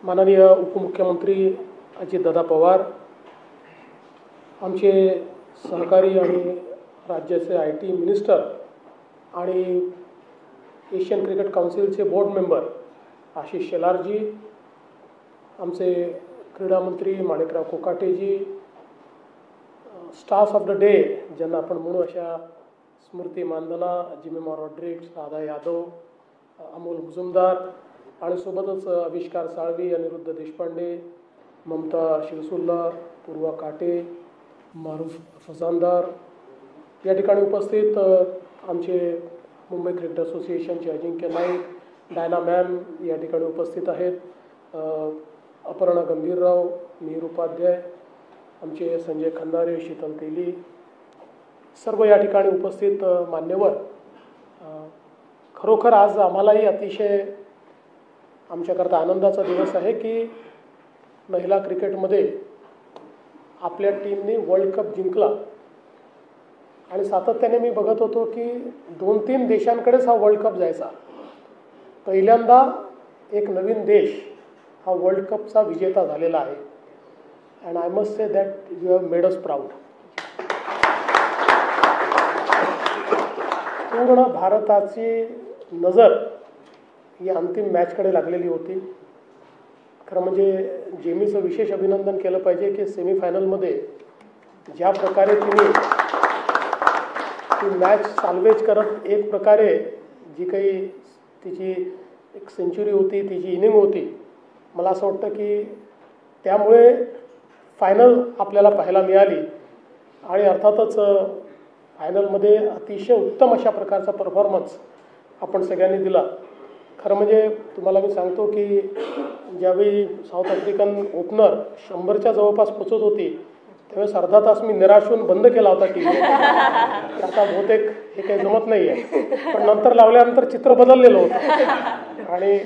माननीय उपमुख्यमंत्री अजितदादा पवार, आमचे सहकारी आणि राज्याचे IT मिनिस्टर आणि एशियन क्रिकेट काउन्सिलचे बोर्ड मेंबर आशिष शेलारजी, आमचे क्रीडा मंत्री माणिकराव कोकाटेजी, स्टार्स ऑफ द डे ज्यांना आपण म्हणू अशा स्मृती मानधना, जिमिमा रॉड्रिग्स, राधा यादव, अमोल मुजुमदार आणि सोबतच आविष्कार साळवी, अनिरुद्ध देशपांडे, ममता शिरसुल्ला, पूर्वा काटे, मारूफ फजानदार, या ठिकाणी उपस्थित आमचे मुंबई क्रिकेट असोसिएशनचे अजिंक्य नाईक, डायना मॅम या ठिकाणी उपस्थित आहेत, अपर्णा गंभीरराव, मिहीर उपाध्याय, आमचे संजय खंदारे, शीतल तेली, सर्व या ठिकाणी उपस्थित मान्यवर, खरोखर आज आम्हालाही अतिशय आमच्याकरता आनंदाचा दिवस आहे की महिला क्रिकेटमध्ये आपल्या टीमने वर्ल्ड कप जिंकला. आणि सातत्याने मी बघत होतो की 2-3 देशांकडेच हा वर्ल्ड कप जायचा. पहिल्यांदा एक नवीन देश हा वर्ल्ड कपचा विजेता झालेला आहे. And I must say that you have made us proud. पूर्ण भारताची नजर या अंतिम मॅचकडे लागलेली होती. खरं म्हणजे जेमीचं विशेष अभिनंदन केलं पाहिजे की सेमीफायनलमध्ये ज्या प्रकारे तिने ती मॅच साल्वेज करत एक प्रकारे जी काही तिची एक सेंचुरी होती, तिची इनिंग होती, मला असं वाटतं की त्यामुळे फायनल आपल्याला पाहायला मिळाली. आणि अर्थातच फायनलमध्ये अतिशय उत्तम अशा प्रकारचा परफॉर्मन्स आपण सगळ्यांनी दिला. खरं म्हणजे तुम्हाला मी सांगतो की ज्यावेळी साऊथ आफ्रिकन ओपनर 100च्या जवळपास पोचत होती त्यावेळेस अर्धा तास मी निराश होऊन बंद केला होता टी व्ही. आता बहुतेक हे काही जमत नाही आहे, पण नंतर लावल्यानंतर चित्र बदललेलं होतं आणि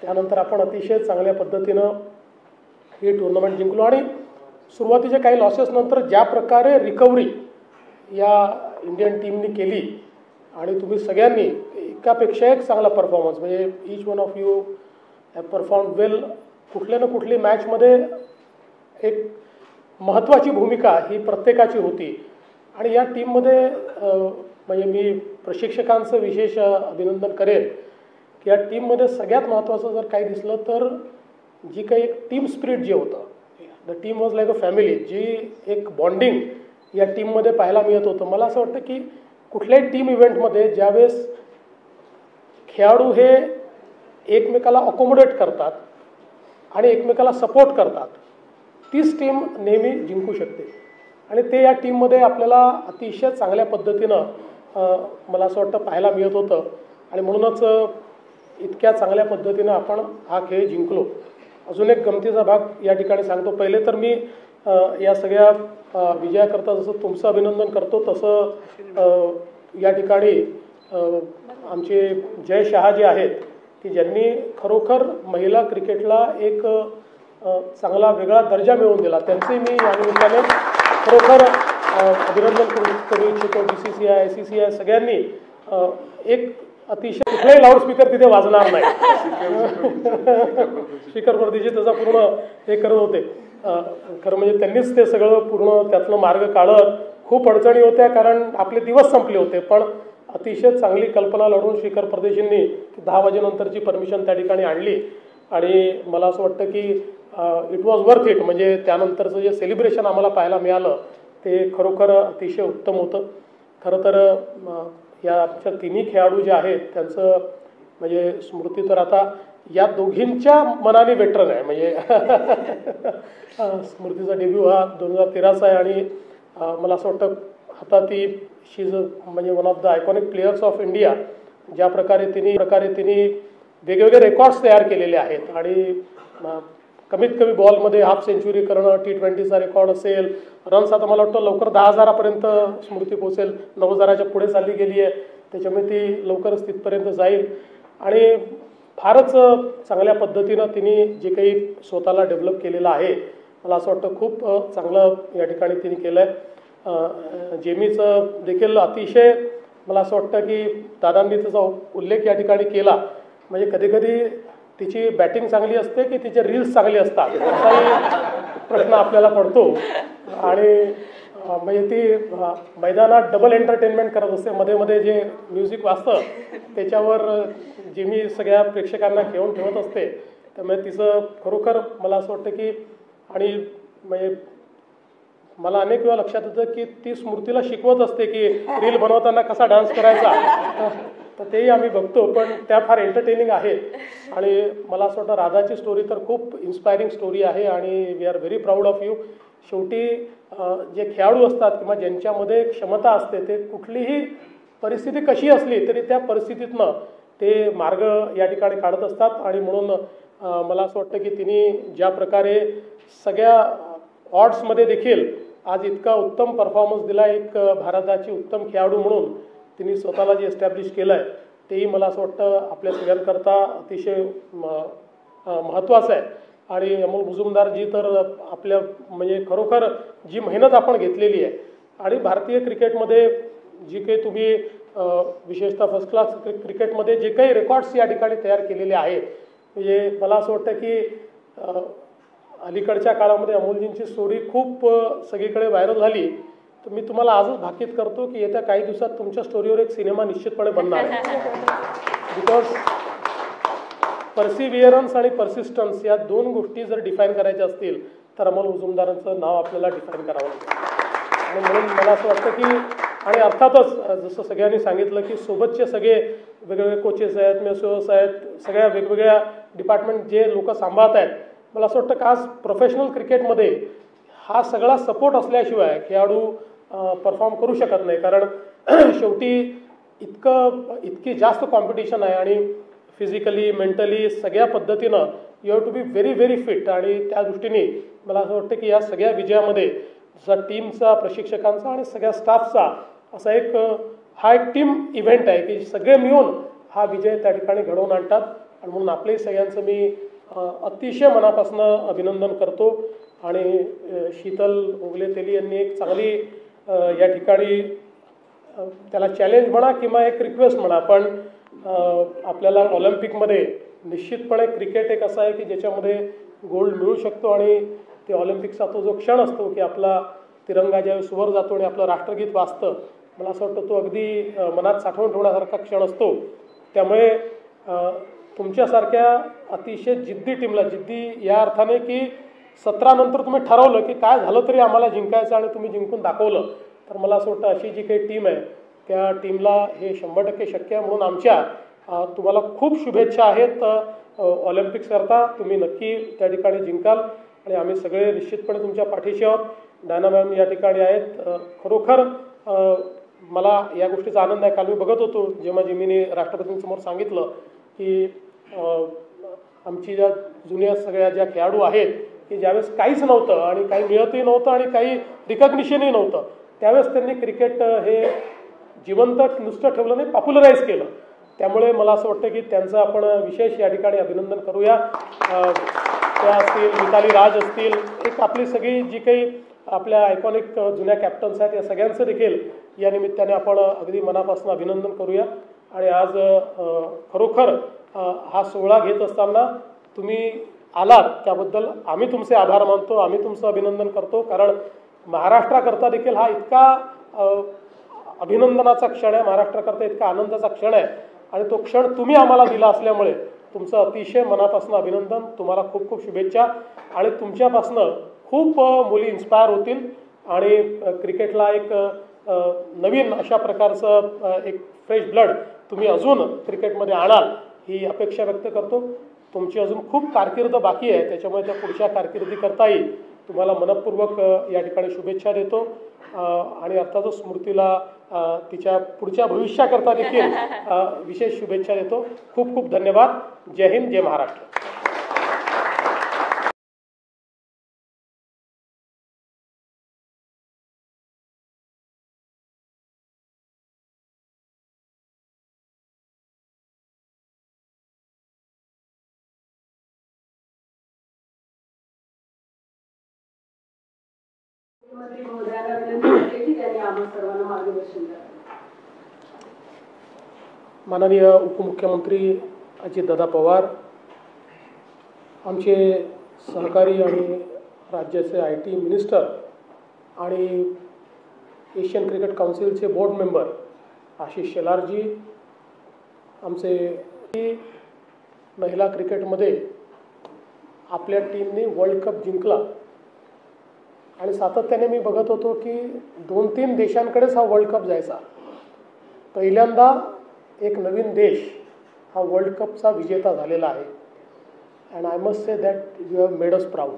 त्यानंतर आपण अतिशय चांगल्या पद्धतीनं ही टुर्नामेंट जिंकलो. आणि सुरुवातीच्या काही लॉसेस नंतर ज्या प्रकारे रिकव्हरी या इंडियन टीमनी केली आणि तुम्ही सगळ्यांनी एकापेक्षा एक चांगला परफॉर्मन्स, म्हणजे each one of you have perform well. कुठल्या ना कुठली मॅचमध्ये एक महत्त्वाची भूमिका ही प्रत्येकाची होती. आणि या टीममध्ये म्हणजे मी प्रशिक्षकांचं विशेष अभिनंदन करेन की या टीममध्ये सगळ्यात महत्त्वाचं जर काही दिसलं तर जी काही एक टीम स्पिरिट जे होतं, the team was like a family, जी एक बॉन्डिंग या टीममध्ये पाहायला मिळत होतं. मला असं वाटतं की कुठल्याही टीम इव्हेंटमध्ये ज्यावेळेस खेळाडू हे एकमेकाला अकोमोडेट करतात आणि एकमेकाला सपोर्ट करतात, तीच टीम नेहमी जिंकू शकते. आणि ते या टीममध्ये आपल्याला अतिशय चांगल्या पद्धतीनं मला असं वाटतं पाहायला मिळत होतं. आणि म्हणूनच इतक्या चांगल्या पद्धतीनं आपण हा खेळ जिंकलो. अजून एक गमतीचा भाग या ठिकाणी सांगतो. पहिले तर मी या सगळ्या विजयाकरता जसं तुमचं अभिनंदन करतो तसं या ठिकाणी आमचे जय शहा जे आहेत की ज्यांनी खरोखर महिला क्रिकेटला एक चांगला वेगळा दर्जा मिळवून दिला, त्यांचे मी या निमित्ताने खरोखर अभिनंदन करू इच्छितो. BCCI, ICCI सगळ्यांनी एक अतिशय कुठलाही लाऊडस्पीकर तिथे वाजणार नाही, स्पीकरवर तिचे त्याचा पूर्ण हे करत होते. खरं म्हणजे त्यांनीच ते सगळं पूर्ण त्यातलं मार्ग काढत, खूप अडचणी होत्या कारण आपले दिवस संपले होते, पण अतिशय चांगली कल्पना लढवून श्रीकर परदेशींनी 10 वाजेनंतरची परमिशन त्या ठिकाणी आणली. आणि मला असं वाटतं की इट वॉज वर्थ इट. म्हणजे त्यानंतरचं जे सेलिब्रेशन आम्हाला पाहायला मिळालं ते खरोखर अतिशय उत्तम होतं. खरं तर या आमच्या तिन्ही खेळाडू जे आहेत त्यांचं म्हणजे स्मृती तर आता या दोघींच्या मनाने वेटरन आहे. म्हणजे स्मृतीचा डेब्यू हा 2013चा आहे आणि मला असं वाटतं आता ती शी इज म्हणजे one of the iconic players of India. ज्या प्रकारे तिने वेगवेगळे रेकॉर्ड्स तयार केलेले आहेत आणि कमीत कमी बॉलमध्ये हाफ सेंचुरी करणं, T20चा रेकॉर्ड असेल, रन्स आता मला वाटतं लवकर 10,000पर्यंत स्मृती पोहोचेल, 9,000च्या पुढे चालली गेली आहे, त्याच्यामुळे ती लवकरच तिथपर्यंत जाईल. आणि फारच चांगल्या पद्धतीनं तिने जे काही स्वतःला डेव्हलप केलेलं आहे मला असं वाटतं खूप चांगलं या ठिकाणी तिने केलं आहे. जेमीचं देखील अतिशय मला असं वाटतं की दादांनी त्याचा उल्लेख या ठिकाणी केला, म्हणजे कधीकधी तिची बॅटिंग चांगली असते की तिचे रील्स चांगली असतात असाही प्रश्न आपल्याला पडतो. आणि म्हणजे ती मैदानात डबल एंटरटेनमेंट करत असते. मध्ये मध्ये जे म्युझिक वाजतं त्याच्यावर जिमी सगळ्या प्रेक्षकांना घेऊन ठेवत असते. त्यामुळे तिचं खरोखर मला असं वाटतं की, आणि म्हणजे मला अनेक वेळा लक्षात येतं की ती स्मृतीला शिकवत असते की रील बनवताना कसा डान्स करायचा. तर तेही आम्ही बघतो, पण त्या फार एंटरटेनिंग आहेत. आणि मला असं वाटतं राधाची स्टोरी तर खूप इन्स्पायरिंग स्टोरी आहे आणि we are very proud of you. शेवटी जे खेळाडू असतात किंवा ज्यांच्यामध्ये क्षमता असते ते कुठलीही परिस्थिती कशी असली तरी त्या परिस्थितीतनं ते मार्ग या ठिकाणी काढत असतात. आणि म्हणून मला असं वाटतं की तिने ज्या प्रकारे सगळ्या ऑड्समध्ये देखील आज इतका उत्तम परफॉर्मन्स दिला, एक भारताची उत्तम खेळाडू म्हणून तिने स्वतःला जे एस्टॅब्लिश केलं आहे तेही मला असं वाटतं आपल्या सगळ्यांकरता अतिशय महत्त्वाचं आहे. आणि अमोल मुजुमदारजी तर आपल्या म्हणजे खरोखर जी मेहनत आपण घेतलेली आहे आणि भारतीय क्रिकेटमध्ये जी काही तुम्ही विशेषतः फर्स्ट क्लास क्रिकेटमध्ये जे काही रेकॉर्ड्स या ठिकाणी तयार केलेले आहेत, म्हणजे मला असं वाटतं की अलीकडच्या काळामध्ये अमोलजींची स्टोरी खूप सगळीकडे व्हायरल झाली. तर मी तुम्हाला आजच भाकीत करतो की येत्या काही दिवसात तुमच्या स्टोरीवर एक सिनेमा निश्चितपणे बनणार आहे. बिकॉज पर्सिव्हिअरन्स आणि पर्सिस्टन्स या दोन गोष्टी जर डिफाईन करायच्या असतील तर अमोल मुजुमदारांचं नाव आपल्याला डिफाईन करावं लागतं. आणि म्हणून मला असं वाटतं की, आणि अर्थातच जसं सगळ्यांनी सांगितलं की सोबतचे सगळे वेगवेगळे कोचेस आहेत, मेसोस आहेत, सगळ्या वेगवेगळ्या डिपार्टमेंट जे लोक सांभाळत आहेत, मला असं वाटतं की आज प्रोफेशनल क्रिकेटमध्ये हा सगळा सपोर्ट असल्याशिवाय खेळाडू परफॉर्म करू शकत नाही. कारण शेवटी इतकी जास्त कॉम्पिटिशन आहे आणि फिजिकली मेंटली सगळ्या पद्धतीनं you have to be very very fit. आणि त्या दृष्टीने मला असं वाटतं की या सगळ्या विजयामध्ये जसा टीमचा, प्रशिक्षकांचा आणि सगळ्या स्टाफचा असा हा एक टीम इव्हेंट आहे की सगळे मिळून हा विजय त्या ठिकाणी घडवून आणतात. आणि म्हणून आपल्याही सगळ्यांचं मी अतिशय मनापासून अभिनंदन करतो. आणि शीतल उगले तेली यांनी एक चांगली या ठिकाणी त्याला चॅलेंज म्हणा किंवा एक रिक्वेस्ट म्हणा, पण आपल्याला ऑलिम्पिकमध्ये निश्चितपणे क्रिकेट एक असा आहे की ज्याच्यामध्ये गोल्ड मिळू शकतो. आणि ते ऑलिम्पिकचा तो जो क्षण असतो की आपला तिरंगा ज्यावेळेस वर जातो आणि आपलं राष्ट्रगीत वाजतं, मला असं वाटतं तो अगदी मनात साठवून ठेवण्यासारखा क्षण असतो. त्यामुळे तुमच्यासारख्या अतिशय जिद्दी टीमला, जिद्दी या अर्थाने की 17 नंतर तुम्ही ठरवलं की काय झालं तरी आम्हाला जिंकायचं आणि तुम्ही जिंकून दाखवलं, तर मला असं वाटतं अशी जी काही टीम आहे त्या टीमला हे 100% शक्य आहे. म्हणून आमच्या तुम्हाला खूप शुभेच्छा आहेत ऑलिम्पिक्सकरता. तुम्ही नक्की त्या ठिकाणी जिंकाल आणि आम्ही सगळे निश्चितपणे तुमच्या पाठीशी आहोत. डायना मॅम या ठिकाणी आहेत. खरोखर मला या गोष्टीचा आनंद आहे. काल मी बघत होतो जेव्हा जिमीने राष्ट्रपतींसमोर सांगितलं की आमची ज्या जुन्या सगळ्या ज्या खेळाडू आहेत की ज्यावेळेस काहीच नव्हतं आणि काही मिळतही नव्हतं आणि काही रिकग्निशनही नव्हतं, त्यावेळेस त्यांनी क्रिकेट हे जिवंत नुसतं ठेवलं नाही, पॉप्युलराईज केलं. त्यामुळे मला असं वाटतं की त्यांचं आपण विशेष या ठिकाणी अभिनंदन करूया. त्या असतील, मिताली राज असतील, एक आपली सगळी जी काही आपल्या आयकॉनिक जुन्या कॅप्टन्स आहेत या सगळ्यांचं देखील या निमित्ताने आपण अगदी मनापासून अभिनंदन करूया. आणि आज खरोखर हा सोहळा घेत असताना तुम्ही आलात त्याबद्दल आम्ही तुमचे आभार मानतो, आम्ही तुमचं अभिनंदन करतो. कारण महाराष्ट्राकरता देखील हा इतका अभिनंदनाचा क्षण आहे, महाराष्ट्राकरता इतका आनंदाचा क्षण आहे आणि तो क्षण तुम्ही आम्हाला दिला असल्यामुळे तुमचं अतिशय मनापासून अभिनंदन. तुम्हाला खूप खूप शुभेच्छा. आणि तुमच्यापासनं खूप मुली इन्स्पायर होतील आणि क्रिकेटला एक नवीन अशा प्रकारचं एक फ्रेश ब्लड तुम्ही अजून क्रिकेटमध्ये आणाल ही अपेक्षा व्यक्त करतो. तुमची अजून खूप कारकीर्द बाकी आहे, त्याच्यामुळे त्या पुढच्या कारकिर्दीकरताही तुम्हाला मनपूर्वक या ठिकाणी शुभेच्छा देतो. आणि अर्थातच स्मृतीला तिच्या पुढच्या भविष्याकरता देखील विशेष शुभेच्छा देतो. खूप खूप धन्यवाद. जय हिंद, जय महाराष्ट्र. मुख्यमंत्री महोदयांना विनंती करते की त्यांनी आम्हा सर्वांना मार्गदर्शन करावे. माननीय उपमुख्यमंत्री अजितदादा पवार, आमचे सहकारी आणि राज्याचे IT मिनिस्टर आणि एशियन क्रिकेट काउन्सिलचे बोर्ड मेंबर आशिष शेलारजी, आमचे महिला क्रिकेटमध्ये आपल्या टीमने वर्ल्ड कप जिंकला आणि सातत्याने मी बघत होतो की 2-3 देशांकडेच हा वर्ल्ड कप जायचा. पहिल्यांदा एक नवीन देश हा वर्ल्ड कपचा विजेता झालेला आहे. And I must say that you have made us proud.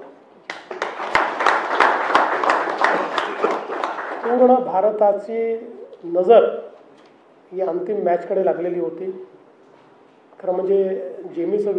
पूर्ण भारताची नजर ही अंतिम मॅचकडे लागलेली होती. खरं म्हणजे जेमीचं